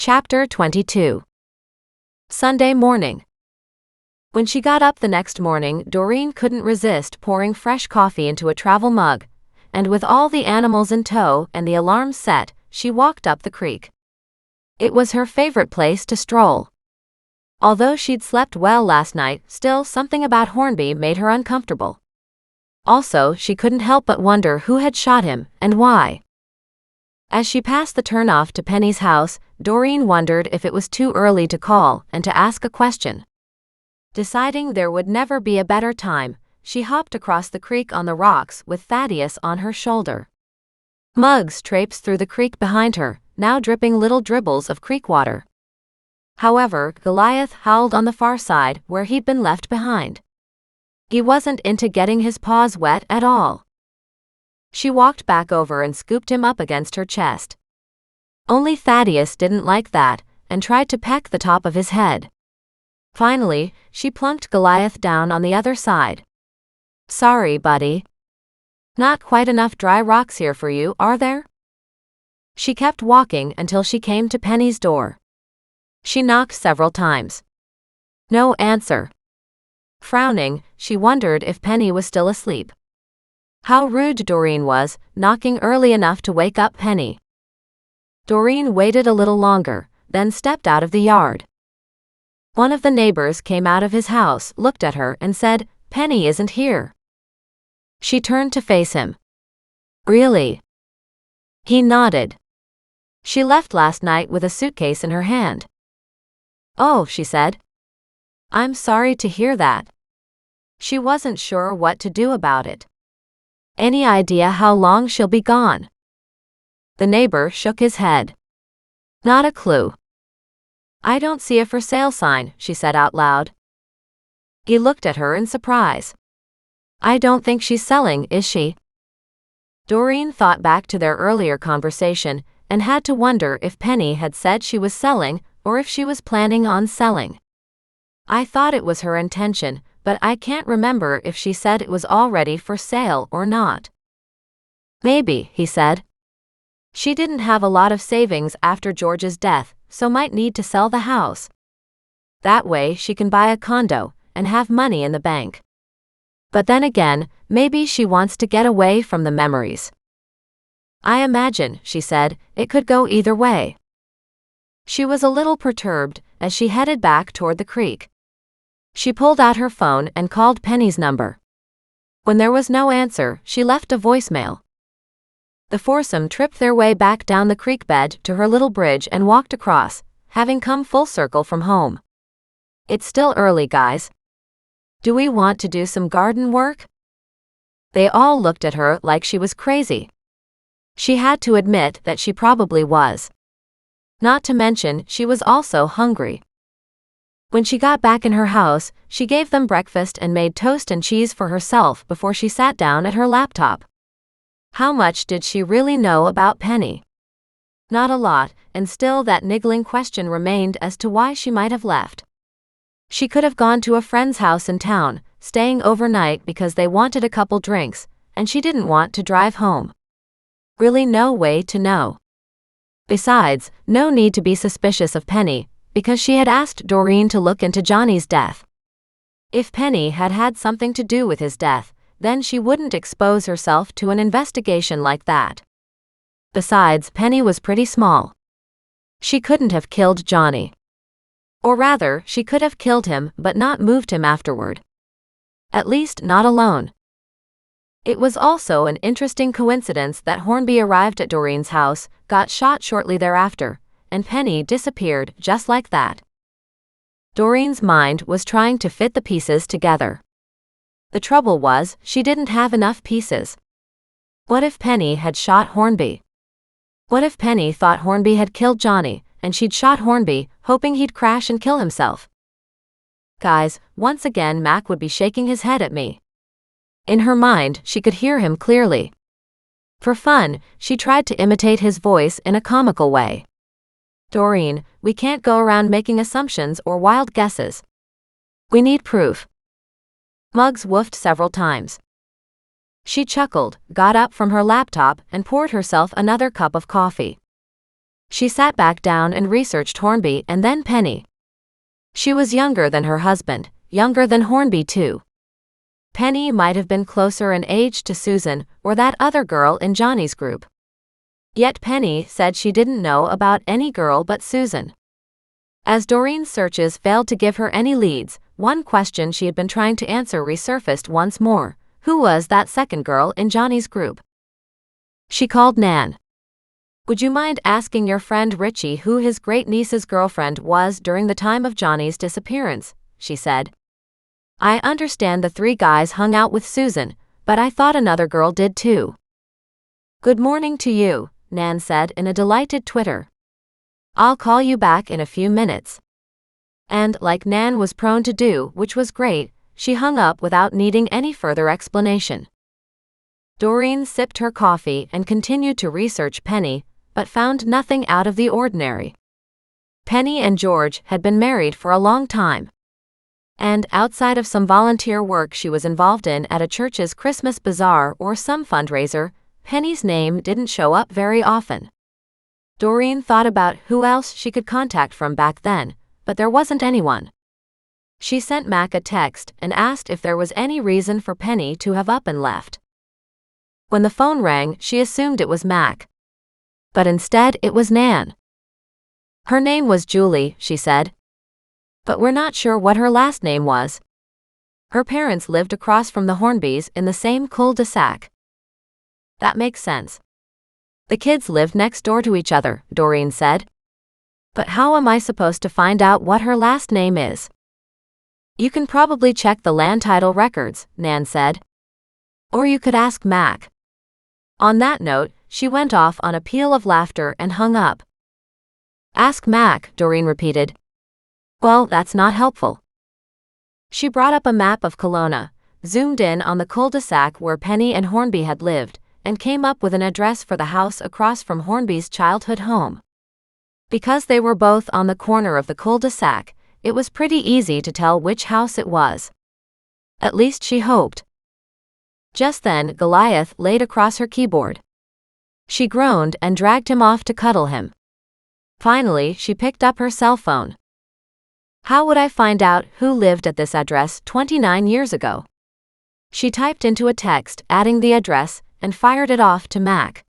Chapter 22. Sunday morning. When she got up the next morning, Doreen couldn't resist pouring fresh coffee into a travel mug, and with all the animals in tow and the alarm set, she walked up the creek. It was her favorite place to stroll. Although she'd slept well last night, still something about Hornby made her uncomfortable. Also, she couldn't help but wonder who had shot him, and why. As she passed the turnoff to Penny's house, Doreen wondered if it was too early to call and to ask a question. Deciding there would never be a better time, she hopped across the creek on the rocks with Thaddeus on her shoulder. Muggs traipsed through the creek behind her, now dripping little dribbles of creek water. However, Goliath howled on the far side where he'd been left behind. He wasn't into getting his paws wet at all. She walked back over and scooped him up against her chest. Only Thaddeus didn't like that, and tried to peck the top of his head. Finally, she plunked Goliath down on the other side. "Sorry, buddy. Not quite enough dry rocks here for you, are there?" She kept walking until she came to Penny's door. She knocked several times. No answer. Frowning, she wondered if Penny was still asleep. How rude Doreen was, knocking early enough to wake up Penny. Doreen waited a little longer, then stepped out of the yard. One of the neighbors came out of his house, looked at her, and said, "Penny isn't here." She turned to face him. "Really?" He nodded. "She left last night with a suitcase in her hand." "Oh," she said. "I'm sorry to hear that." She wasn't sure what to do about it. "Any idea how long she'll be gone?" The neighbor shook his head. "Not a clue." "I don't see a for sale sign," she said out loud. He looked at her in surprise. "I don't think she's selling, is she?" Doreen thought back to their earlier conversation, and had to wonder if Penny had said she was selling, or if she was planning on selling. "I thought it was her intention, but I can't remember if she said it was already for sale or not." "Maybe," he said. "She didn't have a lot of savings after George's death, so might need to sell the house. That way she can buy a condo and have money in the bank. But then again, maybe she wants to get away from the memories." "I imagine," she said, "it could go either way." She was a little perturbed as she headed back toward the creek. She pulled out her phone and called Penny's number. When there was no answer, she left a voicemail. The foursome tripped their way back down the creek bed to her little bridge and walked across, having come full circle from home. "It's still early, guys. Do we want to do some garden work?" They all looked at her like she was crazy. She had to admit that she probably was. Not to mention, she was also hungry. When she got back in her house, she gave them breakfast and made toast and cheese for herself before she sat down at her laptop. How much did she really know about Penny? Not a lot, and still that niggling question remained as to why she might have left. She could have gone to a friend's house in town, staying overnight because they wanted a couple drinks, and she didn't want to drive home. Really no way to know. Besides, no need to be suspicious of Penny, because she had asked Doreen to look into Johnny's death. If Penny had had something to do with his death, then she wouldn't expose herself to an investigation like that. Besides, Penny was pretty small. She couldn't have killed Johnny. Or rather, she could have killed him but not moved him afterward. At least not alone. It was also an interesting coincidence that Hornby arrived at Doreen's house, got shot shortly thereafter, and Penny disappeared just like that. Doreen's mind was trying to fit the pieces together. The trouble was, she didn't have enough pieces. What if Penny had shot Hornby? What if Penny thought Hornby had killed Johnny, and she'd shot Hornby, hoping he'd crash and kill himself? "Guys," once again Mac would be shaking his head at me. In her mind, she could hear him clearly. For fun, she tried to imitate his voice in a comical way. "Doreen, we can't go around making assumptions or wild guesses. We need proof." Muggs woofed several times. She chuckled, got up from her laptop, and poured herself another cup of coffee. She sat back down and researched Hornby and then Penny. She was younger than her husband, younger than Hornby too. Penny might have been closer in age to Susan or that other girl in Johnny's group. Yet Penny said she didn't know about any girl but Susan. As Doreen's searches failed to give her any leads, one question she had been trying to answer resurfaced once more. Who was that second girl in Johnny's group? She called Nan. Would you mind asking your friend Richie who his great-niece's girlfriend was during the time of Johnny's disappearance? She said. I understand the three guys hung out with Susan, but I thought another girl did too. Good morning to you, Nan said in a delighted twitter. I'll call you back in a few minutes. And, like Nan was prone to do, which was great, she hung up without needing any further explanation. Doreen sipped her coffee and continued to research Penny, but found nothing out of the ordinary. Penny and George had been married for a long time. And outside of some volunteer work she was involved in at a church's Christmas bazaar or some fundraiser, Penny's name didn't show up very often. Doreen thought about who else she could contact from back then, but there wasn't anyone. She sent Mac a text and asked if there was any reason for Penny to have up and left. When the phone rang, she assumed it was Mac. But instead it was Nan. Her name was Julie, she said. But we're not sure what her last name was. Her parents lived across from the Hornbys in the same cul-de-sac. That makes sense. The kids lived next door to each other, Doreen said. But how am I supposed to find out what her last name is? You can probably check the land title records, Nan said. Or you could ask Mac. On that note, she went off on a peal of laughter and hung up. Ask Mac, Doreen repeated. Well, that's not helpful. She brought up a map of Kelowna, zoomed in on the cul-de-sac where Penny and Hornby had lived, and came up with an address for the house across from Hornby's childhood home. Because they were both on the corner of the cul-de-sac, it was pretty easy to tell which house it was. At least she hoped. Just then, Goliath laid across her keyboard. She groaned and dragged him off to cuddle him. Finally, she picked up her cell phone. How would I find out who lived at this address 29 years ago? She typed into a text, adding the address, and fired it off to Mac.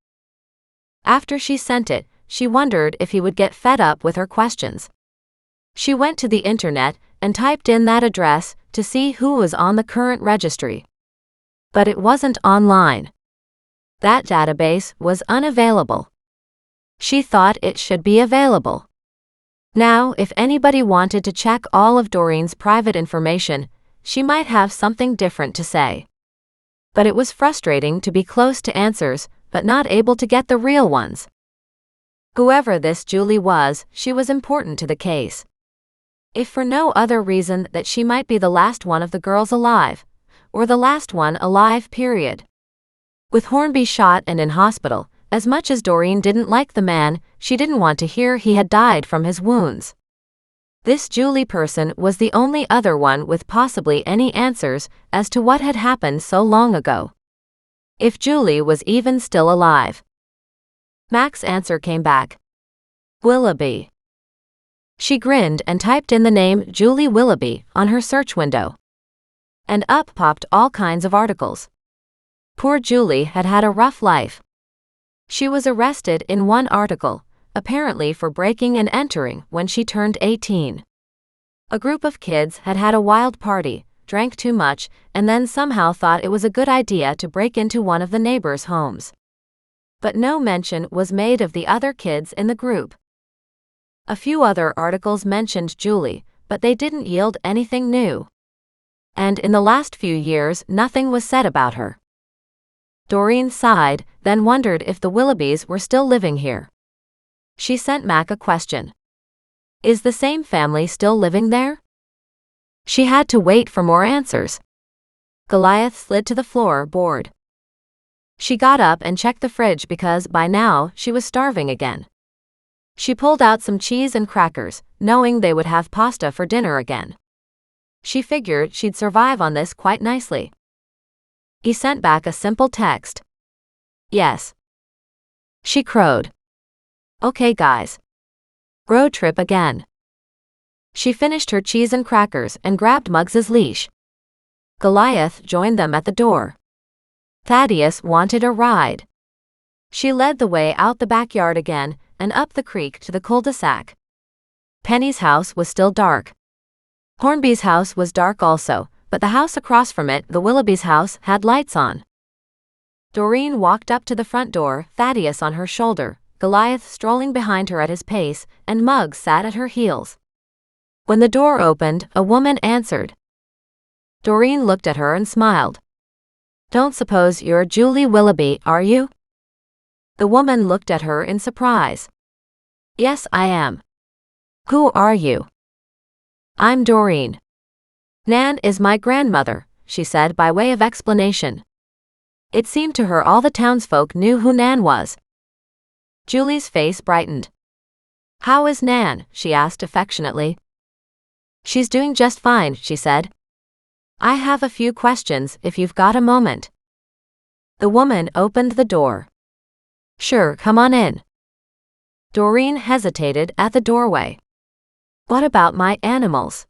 After she sent it, she wondered if he would get fed up with her questions. She went to the internet and typed in that address to see who was on the current registry. But it wasn't online. That database was unavailable. She thought it should be available. Now, if anybody wanted to check all of Doreen's private information, she might have something different to say. But it was frustrating to be close to answers, but not able to get the real ones. Whoever this Julie was, she was important to the case. If for no other reason that she might be the last one of the girls alive, or the last one alive, period. With Hornby shot and in hospital, as much as Doreen didn't like the man, she didn't want to hear he had died from his wounds. This Julie person was the only other one with possibly any answers as to what had happened so long ago. If Julie was even still alive. Mac's answer came back. Willoughby. She grinned and typed in the name Julie Willoughby on her search window. And up popped all kinds of articles. Poor Julie had had a rough life. She was arrested in one article, apparently for breaking and entering when she turned 18. A group of kids had had a wild party, drank too much, and then somehow thought it was a good idea to break into one of the neighbors' homes. But no mention was made of the other kids in the group. A few other articles mentioned Julie, but they didn't yield anything new. And in the last few years, nothing was said about her. Doreen sighed, then wondered if the Willoughbys were still living here. She sent Mac a question. Is the same family still living there? She had to wait for more answers. Goliath slid to the floor, bored. She got up and checked the fridge because by now she was starving again. She pulled out some cheese and crackers, knowing they would have pasta for dinner again. She figured she'd survive on this quite nicely. He sent back a simple text. Yes. She crowed. Okay guys. Road trip again. She finished her cheese and crackers and grabbed Muggs's leash. Goliath joined them at the door. Thaddeus wanted a ride. She led the way out the backyard again and up the creek to the cul-de-sac. Penny's house was still dark. Hornby's house was dark also, but the house across from it, the Willoughby's house, had lights on. Doreen walked up to the front door, Thaddeus on her shoulder, Goliath strolling behind her at his pace, and Muggs sat at her heels. When the door opened, a woman answered. Doreen looked at her and smiled. Don't suppose you're Julie Willoughby, are you? The woman looked at her in surprise. Yes, I am. Who are you? I'm Doreen. Nan is my grandmother, she said by way of explanation. It seemed to her all the townsfolk knew who Nan was. Julie's face brightened. How is Nan? She asked affectionately. She's doing just fine, she said. I have a few questions if you've got a moment. The woman opened the door. Sure, come on in. Doreen hesitated at the doorway. What about my animals?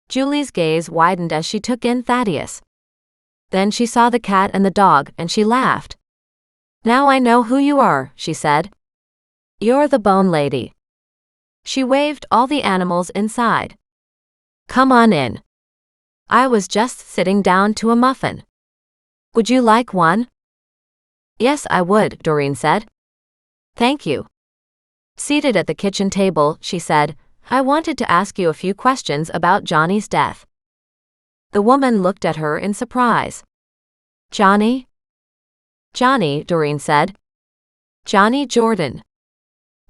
Julie's gaze widened as she took in Thaddeus. Then she saw the cat and the dog, and she laughed. Now I know who you are, she said. You're the bone lady. She waved all the animals inside. Come on in. I was just sitting down to a muffin. Would you like one? Yes, I would, Doreen said. Thank you. Seated at the kitchen table, she said, I wanted to ask you a few questions about Johnny's death. The woman looked at her in surprise. Johnny? Johnny, Doreen said. Johnny Jordan.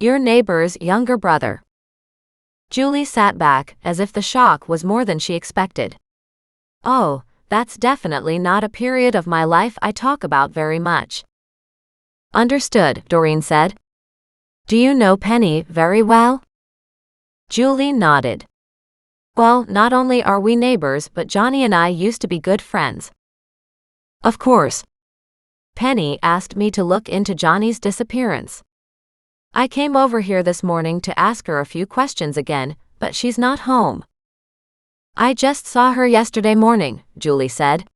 Your neighbor's younger brother. Julie sat back, as if the shock was more than she expected. Oh, that's definitely not a period of my life I talk about very much. Understood, Doreen said. Do you know Penny very well? Julie nodded. Well, not only are we neighbors, but Johnny and I used to be good friends. Of course. Penny asked me to look into Johnny's disappearance. I came over here this morning to ask her a few questions again, but she's not home. I just saw her yesterday morning, Julie said.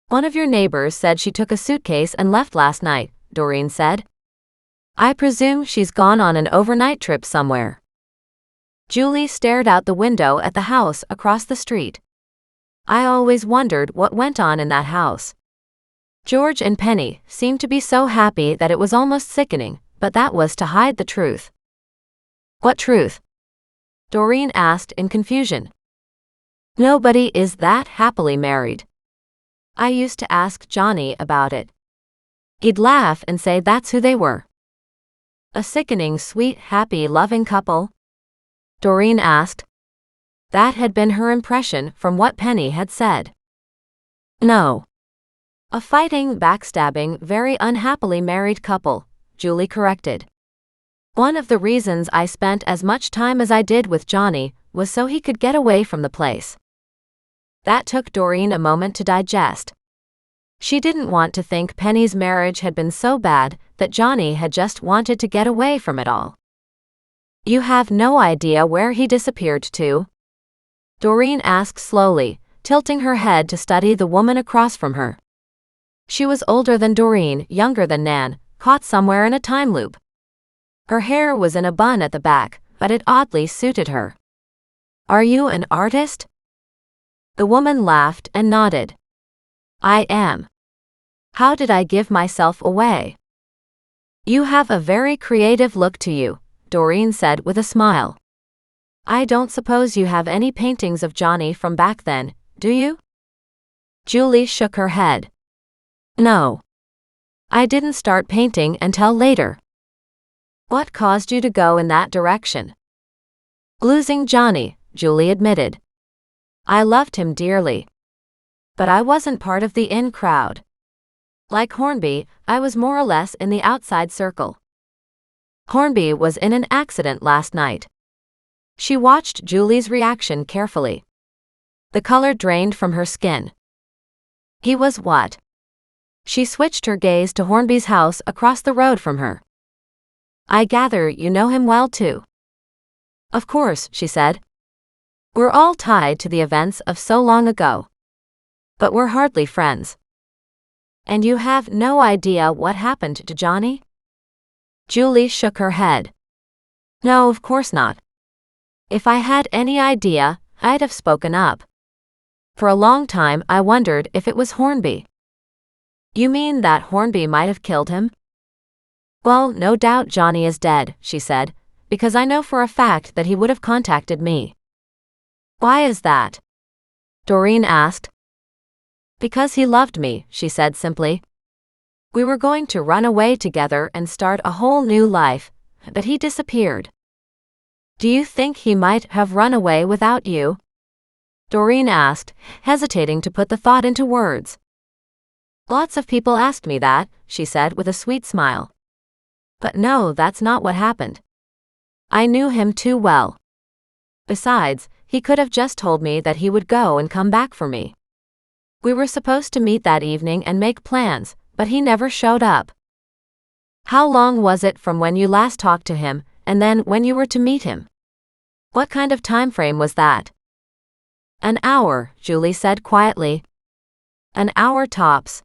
One of your neighbors said she took a suitcase and left last night, Doreen said. I presume she's gone on an overnight trip somewhere. Julie stared out the window at the house across the street. I always wondered what went on in that house. George and Penny seemed to be so happy that it was almost sickening, but that was to hide the truth. What truth? Doreen asked in confusion. Nobody is that happily married. I used to ask Johnny about it. He'd laugh and say that's who they were. A sickening, sweet, happy, loving couple? Doreen asked. That had been her impression from what Penny had said. No. A fighting, backstabbing, very unhappily married couple, Julie corrected. One of the reasons I spent as much time as I did with Johnny was so he could get away from the place. That took Doreen a moment to digest. She didn't want to think Penny's marriage had been so bad that Johnny had just wanted to get away from it all. You have no idea where he disappeared to? Doreen asked slowly, tilting her head to study the woman across from her. She was older than Doreen, younger than Nan, caught somewhere in a time loop. Her hair was in a bun at the back, but it oddly suited her. Are you an artist? The woman laughed and nodded. I am. How did I give myself away? You have a very creative look to you, Doreen said with a smile. I don't suppose you have any paintings of Johnny from back then, do you? Julie shook her head. No. I didn't start painting until later. What caused you to go in that direction? Losing Johnny, Julie admitted. I loved him dearly. But I wasn't part of the in crowd. Like Hornby, I was more or less in the outside circle. Hornby was in an accident last night. She watched Julie's reaction carefully. The color drained from her skin. He was what? She switched her gaze to Hornby's house across the road from her. I gather you know him well too. Of course, she said. We're all tied to the events of so long ago. But we're hardly friends. And you have no idea what happened to Johnny? Julie shook her head. No, of course not. If I had any idea, I'd have spoken up. For a long time I wondered if it was Hornby. You mean that Hornby might have killed him? Well, no doubt Johnny is dead, she said, because I know for a fact that he would have contacted me. Why is that? Doreen asked. Because he loved me, she said simply. We were going to run away together and start a whole new life, but he disappeared. Do you think he might have run away without you? Doreen asked, hesitating to put the thought into words. Lots of people asked me that, she said with a sweet smile. But no, that's not what happened. I knew him too well. Besides, he could have just told me that he would go and come back for me. We were supposed to meet that evening and make plans, but he never showed up. How long was it from when you last talked to him, and then when you were to meet him? What kind of time frame was that? An hour, Julie said quietly. An hour tops.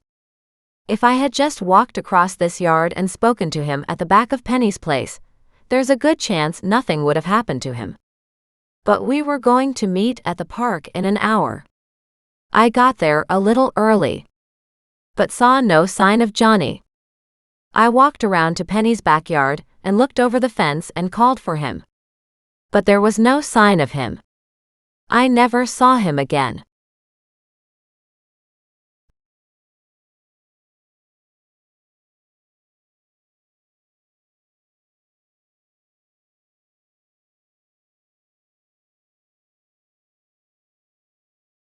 If I had just walked across this yard and spoken to him at the back of Penny's place, there's a good chance nothing would have happened to him. But we were going to meet at the park in an hour. I got there a little early, but saw no sign of Johnny. I walked around to Penny's backyard and looked over the fence and called for him. But there was no sign of him. I never saw him again.